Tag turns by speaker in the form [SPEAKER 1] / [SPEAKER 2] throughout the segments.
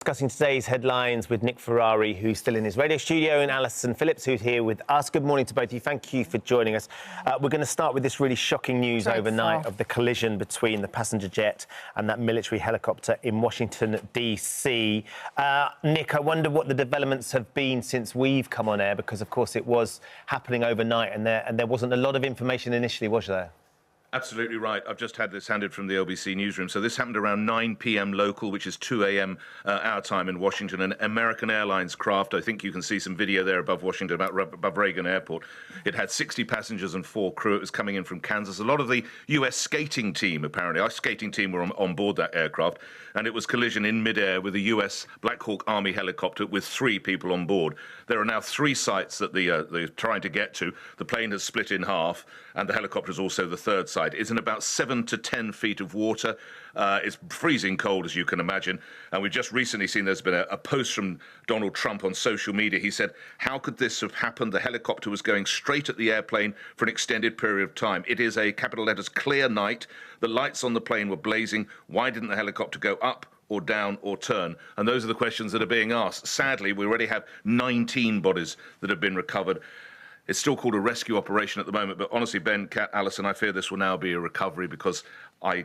[SPEAKER 1] Discussing today's headlines with Nick Ferrari, who's still in his radio studio, and Alison Phillips, who's here with us. Good morning to both of you. Thank you for joining us. We're going to start with this really shocking news overnight of the collision between the passenger jet and that military helicopter in Washington, D.C. Nick, I wonder what the developments have been since we've come on air, because, of course, it was happening overnight and there wasn't a lot of information initially, was there?
[SPEAKER 2] Absolutely right. I've just had this handed from the LBC newsroom. So this happened around 9 p.m. local, which is 2 a.m. Our time in Washington. An American Airlines craft, I think you can see some video there above Washington, above Reagan Airport. It had 60 passengers and 4 crew. It was coming in from Kansas. A lot of the U.S. skating team, apparently, our skating team were on board that aircraft. And it was collision in midair with a U.S. Black Hawk Army helicopter with 3 people on board. There are now 3 sites that they're trying to get to. The plane has split in half, and the helicopter is also the 3rd site. It's in about 7 to 10 feet of water. It's freezing cold, as you can imagine. And we've just recently seen there's been a post from Donald Trump on social media. He said, "How could this have happened? The helicopter was going straight at the airplane for an extended period of time. It is a, capital letters, clear night. The lights on the plane were blazing. Why didn't the helicopter go up or down or turn?" And those are the questions that are being asked. Sadly, we already have 19 bodies that have been recovered. It's still called a rescue operation at the moment, but honestly, Ben, Kat, Alison, I fear this will now be a recovery because a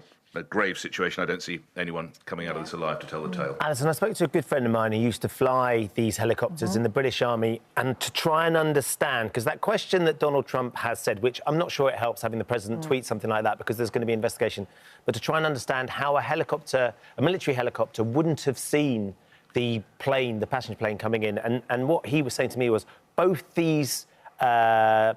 [SPEAKER 2] grave situation. I don't see anyone coming out of this alive to tell the tale.
[SPEAKER 1] Alison, I spoke to a good friend of mine who used to fly these helicopters in the British Army, and to try and understand, because that question that Donald Trump has said, which I'm not sure it helps having the president tweet something like that because there's going to be investigation, but to try and understand how a military helicopter wouldn't have seen the plane, the passenger plane coming in. And what he was saying to me was both these bits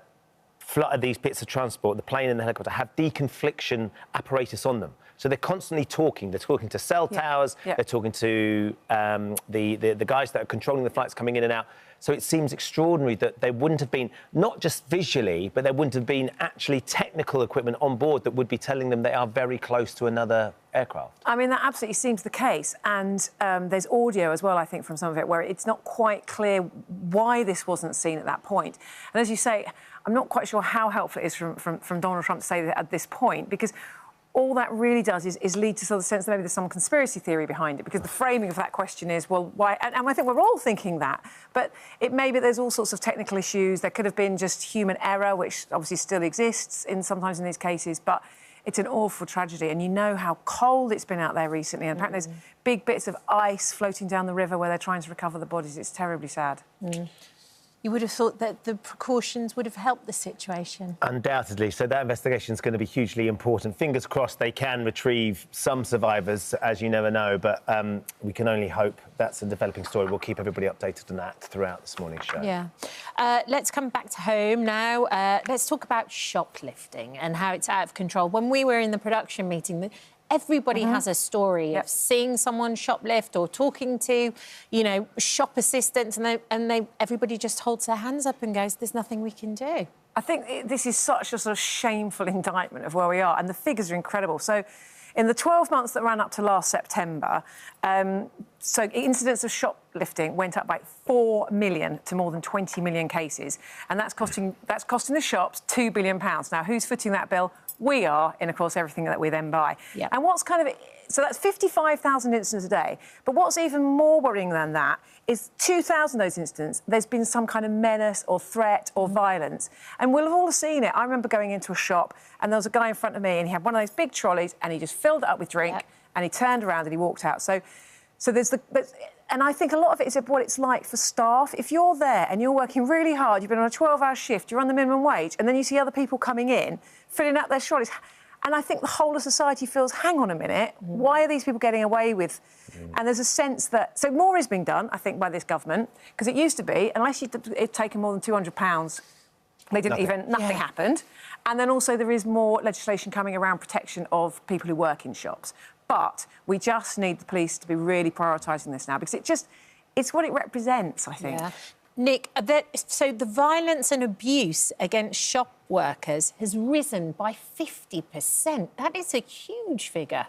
[SPEAKER 1] of transport, the plane and the helicopter, have deconfliction apparatus on them. So they're constantly talking. They're talking to cell towers. They're talking to the guys that are controlling the flights coming in and out. So it seems extraordinary that there wouldn't have been, not just visually, but there wouldn't have been actually technical equipment on board that would be telling them they are very close to another aircraft.
[SPEAKER 3] I mean, that absolutely seems the case. And there's audio as well, I think, from some of it, where it's not quite clear why this wasn't seen at that point. And as you say, I'm not quite sure how helpful it is from Donald Trump to say that at this point, because all that really does is lead to sort of the sense that maybe there's some conspiracy theory behind it, because the framing of that question is, well, why? And I think we're all thinking that. But it may be there's all sorts of technical issues. There could have been just human error, which obviously still exists sometimes in these cases. But it's an awful tragedy. And you know how cold it's been out there recently. And apparently there's big bits of ice floating down the river where they're trying to recover the bodies. It's terribly sad.
[SPEAKER 4] You would have thought that the precautions would have helped the situation.
[SPEAKER 1] Undoubtedly. So that investigation is going to be hugely important. Fingers crossed they can retrieve some survivors, as you never know. But we can only hope. That's a developing story. We'll keep everybody updated on that throughout this morning's show.
[SPEAKER 4] Yeah. Let's come back to home now. Let's talk about shoplifting and how it's out of control. When we were in the production meeting, everybody has a story of seeing someone shoplift or talking to, shop assistants, and everybody just holds their hands up and goes, "There's nothing we can do."
[SPEAKER 3] I think this is such a sort of shameful indictment of where we are, and the figures are incredible. So, in the 12 months that ran up to last September, so incidents of shoplifting went up by 4 million to more than 20 million cases, and that's costing the shops £2 billion. Now, who's footing that bill? We are, in, of course, everything that we then buy.
[SPEAKER 4] Yep.
[SPEAKER 3] And what's kind of... So that's 55,000 incidents a day. But what's even more worrying than that is 2,000 of those incidents, there's been some kind of menace or threat or violence. And we'll have all seen it. I remember going into a shop and there was a guy in front of me and he had one of those big trolleys and he just filled it up with drink and he turned around and he walked out. So there's and I think a lot of it is what it's like for staff. If you're there and you're working really hard, you've been on a 12-hour shift, you're on the minimum wage, and then you see other people coming in, filling up their trolleys. And I think the whole of society feels, hang on a minute, why are these people getting away with... And there's a sense that... So more is being done, I think, by this government, because it used to be, unless you'd taken more than £200, they didn't nothing happened. And then also there is more legislation coming around protection of people who work in shops. But we just need the police to be really prioritising this now, because it's what it represents, I think.
[SPEAKER 4] Yeah. Nick, so the violence and abuse against shop workers has risen by 50%. That is a huge figure.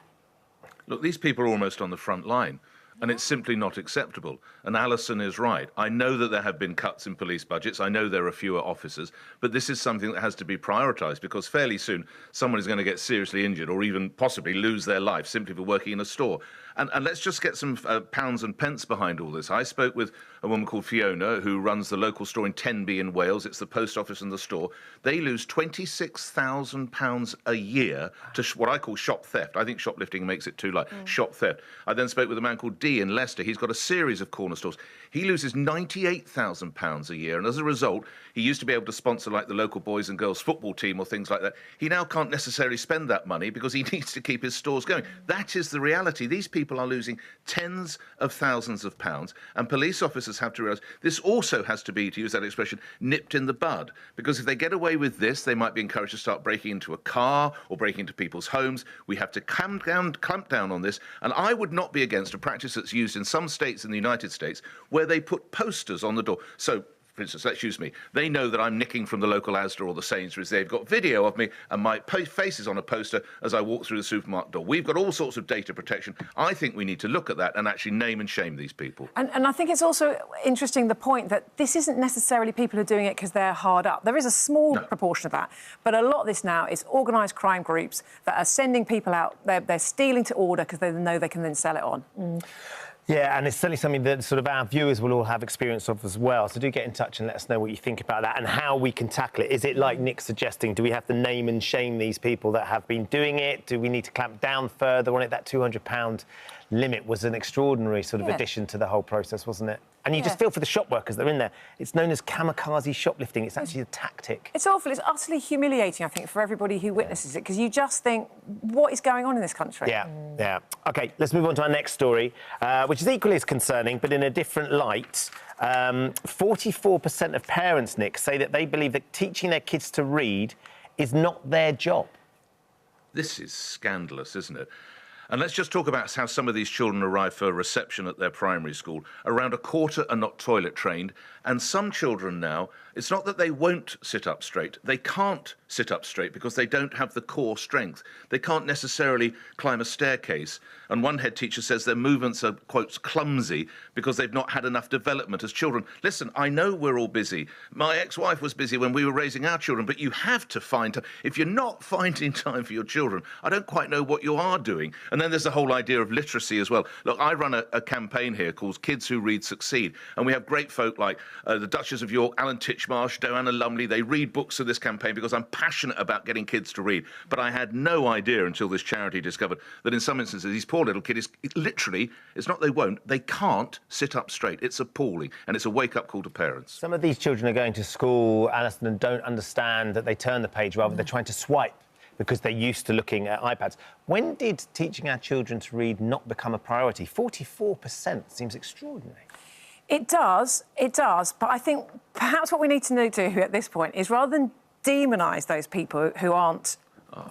[SPEAKER 2] Look, these people are almost on the front line. and it's simply not acceptable. And Alison is right. I know that there have been cuts in police budgets. I know there are fewer officers, but this is something that has to be prioritised, because fairly soon someone is going to get seriously injured or even possibly lose their life simply for working in a store. And let's just get some pounds and pence behind all this. I spoke with a woman called Fiona, who runs the local store in Tenby in Wales. It's the post office and the store. They lose £26,000 a year to what I call shop theft. I think shoplifting makes it too light. Shop theft. I then spoke with a man called Dee in Leicester. He's got a series of corner stores. He loses £98,000 a year, and as a result, he used to be able to sponsor like the local boys and girls football team or things like that. He now can't necessarily spend that money because he needs to keep his stores going. That is the reality. These people are losing tens of thousands of pounds, and police officers have to realise this also has to be, to use that expression, nipped in the bud. Because if they get away with this, they might be encouraged to start breaking into a car or breaking into people's homes. We have to clamp down on this, and I would not be against a practice that's used in some states in the United States where they put posters on the door. So, for instance, let's use me. They know that I'm nicking from the local Asda or the Sainsbury's. They've got video of me and my face is on a poster as I walk through the supermarket door. We've got all sorts of data protection. I think we need to look at that and actually name and shame these people.
[SPEAKER 3] And I think it's also interesting, the point that this isn't necessarily people who are doing it because they're hard up. There is a small proportion of that, but a lot of this now is organised crime groups that are sending people out. They're stealing to order because they know they can then sell it on.
[SPEAKER 1] Yeah, and it's certainly something that sort of our viewers will all have experience of as well. So do get in touch and let us know what you think about that and how we can tackle it. Is it like Nick's suggesting? Do we have to name and shame these people that have been doing it? Do we need to clamp down further on it? That £200 limit was an extraordinary sort of addition to the whole process, wasn't it? And you just feel for the shop workers that are in there. It's known as kamikaze shoplifting. It's actually a tactic. It's
[SPEAKER 3] awful. It's utterly humiliating, I think, for everybody who witnesses it, because you just think, what is going on in this country?
[SPEAKER 1] Yeah. OK, let's move on to our next story, which is equally as concerning, but in a different light. 44% of parents, Nick, say that they believe that teaching their kids to read is not their job.
[SPEAKER 2] This is scandalous, isn't it? And let's just talk about how some of these children arrive for reception at their primary school. Around a quarter are not toilet trained. And some children now, it's not that they won't sit up straight. They can't sit up straight because they don't have the core strength. They can't necessarily climb a staircase. And one head teacher says their movements are, quotes, clumsy because they've not had enough development as children. Listen, I know we're all busy. My ex-wife was busy when we were raising our children, but you have to find time. If you're not finding time for your children, I don't quite know what you are doing. And then there's the whole idea of literacy as well. Look, I run a campaign here called Kids Who Read Succeed, and we have great folk like the Duchess of York, Alan Titchmarsh, Joanna Lumley. They read books for this campaign because I'm passionate about getting kids to read. But I had no idea until this charity discovered that in some instances these poor little kids, literally, it's not they won't, they can't sit up straight. It's appalling, and it's a wake-up call to parents.
[SPEAKER 1] Some of these children are going to school, Alison, and don't understand that they turn the page, rather they're trying to swipe because they're used to looking at iPads. When did teaching our children to read not become a priority? 44% seems extraordinary.
[SPEAKER 3] It does, but I think perhaps what we need to do at this point is, rather than demonise those people who aren't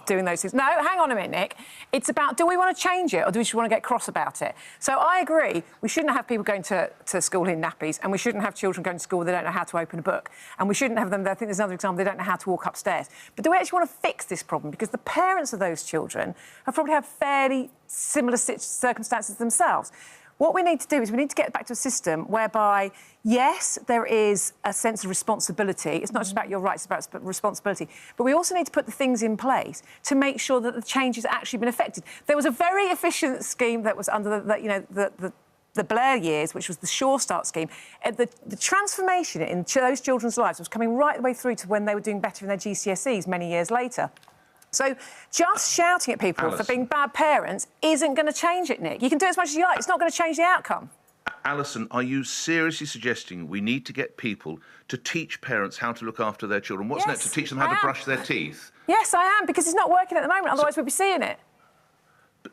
[SPEAKER 3] doing those things. No, hang on a minute, Nick. It's about, do we want to change it or do we just want to get cross about it? So I agree, we shouldn't have people going to school in nappies, and we shouldn't have children going to school they don't know how to open a book, and we shouldn't have them, I think there's another example, they don't know how to walk upstairs. But do we actually want to fix this problem? Because the parents of those children have probably had fairly similar circumstances themselves. What we need to do is we need to get back to a system whereby, yes, there is a sense of responsibility. It's not just about your rights, it's about responsibility. But we also need to put the things in place to make sure that the change has actually been effected. There was a very efficient scheme that was under the Blair years, which was the Sure Start scheme. The transformation in those children's lives was coming right the way through to when they were doing better in their GCSEs many years later. So just shouting at people for being bad parents isn't going to change it, Nick. You can do it as much as you like. It's not going to change the outcome.
[SPEAKER 2] Alison, are you seriously suggesting we need to get people to teach parents how to look after their children? What's next? To teach them how to brush their teeth?
[SPEAKER 3] Yes, I am, because it's not working at the moment. Otherwise, we'd be seeing it.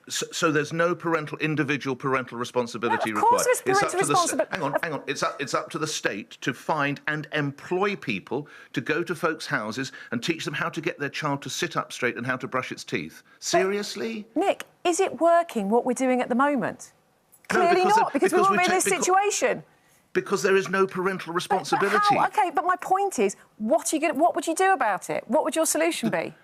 [SPEAKER 2] So there's no individual parental responsibility required.
[SPEAKER 3] Of course there's parental responsibility.
[SPEAKER 2] Hang on. It's up to the state to find and employ people to go to folks' houses and teach them how to get their child to sit up straight and how to brush its teeth. Seriously?
[SPEAKER 3] But, Nick, is it working, what we're doing at the moment? Clearly not, because we won't be in this situation.
[SPEAKER 2] Because there is no parental responsibility.
[SPEAKER 3] But how? OK, but my point is, what would you do about it? What would your solution be?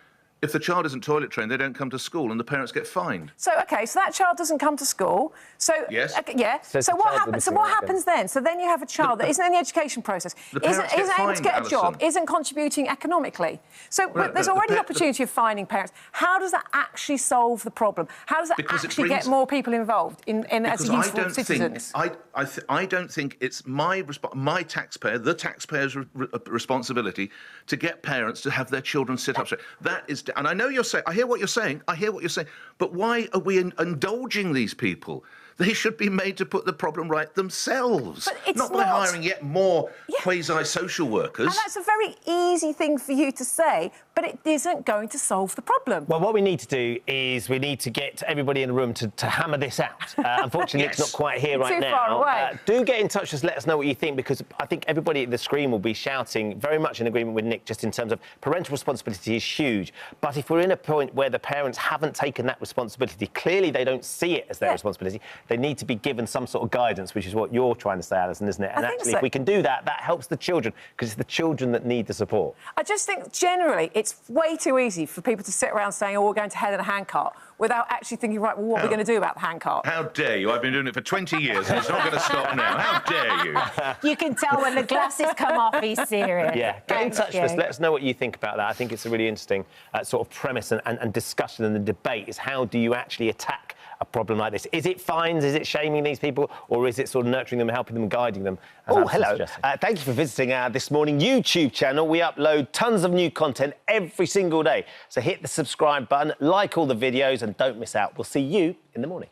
[SPEAKER 2] If the child isn't toilet trained, they don't come to school and the parents get fined.
[SPEAKER 3] So, OK, so that child doesn't come to school. So,
[SPEAKER 2] yes.
[SPEAKER 3] Okay, yeah. So what happens? So what happens then? So then you have a child that isn't in the education process, isn't able to get a job, isn't contributing economically. So there's already the opportunity of finding parents. How does that actually solve the problem? How does that actually get more people involved in as useful citizens?
[SPEAKER 2] I don't think it's my taxpayer, the taxpayer's responsibility to get parents to have their children sit up straight. That is, and I know you're saying, I hear what you're saying, but why are we indulging these people? They should be made to put the problem right themselves, not by hiring yet more quasi-social workers.
[SPEAKER 3] And that's a very easy thing for you to say, but it isn't going to solve the problem.
[SPEAKER 1] Well, what we need to do is we need to get everybody in the room to hammer this out. Unfortunately, Nick's not quite here right now.
[SPEAKER 3] Too far away.
[SPEAKER 1] Do get in touch, just let us know what you think, because I think everybody at the screen will be shouting very much in agreement with Nick, just in terms of parental responsibility is huge. But if we're in a point where the parents haven't taken that responsibility, clearly they don't see it as their responsibility, they need to be given some sort of guidance, which is what you're trying to say, Alison, isn't it? And actually, if we can do that, that helps the children, because it's the children that need the support.
[SPEAKER 3] I just think, generally, it's way too easy for people to sit around saying, oh, we're going to hell in a handcart, without actually thinking, right, well, what are we going to do about the handcart?
[SPEAKER 2] How dare you? I've been doing it for 20 years and it's not going to stop now. How dare you?
[SPEAKER 4] You can tell when the glasses come off, he's serious.
[SPEAKER 1] Yeah, get in touch with us. Let us know what you think about that. I think it's a really interesting sort of premise and discussion, and the debate is how do you actually attack a problem like this? Is it fines? Is it shaming these people? Or is it sort of nurturing them, helping them, guiding them?
[SPEAKER 5] Oh, hello. Thank you for visiting our This Morning YouTube channel. We upload tons of new content every single day. So hit the subscribe button, like all the videos, and don't miss out. We'll see you in the morning.